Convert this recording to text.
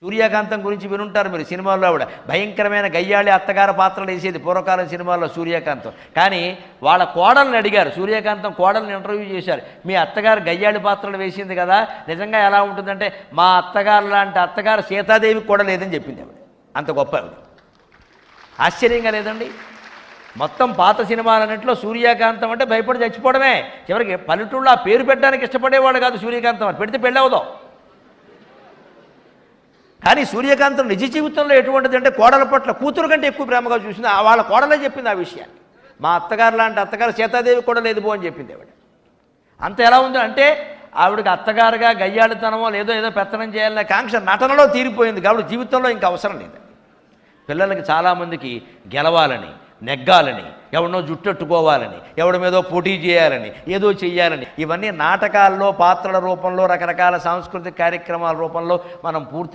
సూర్యకాంతం గురించి వినుంటారు మీరు. సినిమాల్లో ఆవిడ భయంకరమైన గయ్యాళి అత్తగారి పాత్రలు వేసేది పూర్వకాలం సినిమాల్లో సూర్యకాంతం. కానీ వాళ్ళ కోడల్ని అడిగారు, సూర్యకాంతం కోడల్ని ఇంటర్వ్యూ చేశారు, మీ అత్తగారు గయ్యాళి పాత్రలు వేసింది కదా, నిజంగా ఎలా ఉంటుందంటే మా అత్తగారు లాంటి అత్తగారు సీతాదేవికి కూడా లేదని చెప్పింది ఆవిడ. అంత గొప్ప ఆవిడ. ఆశ్చర్యంగా లేదండి? మొత్తం పాత సినిమాలన్నింటిలో సూర్యకాంతం అంటే భయపడి చచ్చిపోవడమే. చివరికి పల్లెటూళ్ళు ఆ పేరు పెట్టడానికి ఇష్టపడేవాడు కాదు సూర్యకాంతం అని. పెడితే పెళ్ళి అవుదాం. కానీ సూర్యకాంతం నిజ జీవితంలో ఎటువంటిది అంటే కోడల పట్ల కూతురు కంటే ఎక్కువ ప్రేమగా చూసింది. వాళ్ళ కోడలే చెప్పింది ఆ విషయాన్ని. మా అత్తగారు లాంటి అత్తగారు సీతాదేవి కూడా లేదు బో అని చెప్పింది ఆవిడ. అంత ఎలా ఉంది అంటే ఆవిడకి అత్తగారుగా గయ్యాళితనమో ఏదో పెత్తనం చేయాలనే కాంక్ష నటనలో తీరిపోయింది. కాబట్టి జీవితంలో ఇంకా అవసరం లేదు. పిల్లలకి చాలామందికి గెలవాలని, నెగ్గాలని, ఎవరినో జుట్టెట్టుకోవాలని, ఎవడి మీదో పోటీ చేయాలని, ఏదో చెయ్యాలని, ఇవన్నీ నాటకాల్లో పాత్రల రూపంలో రకరకాల సాంస్కృతిక కార్యక్రమాల రూపంలో మనం పూర్తి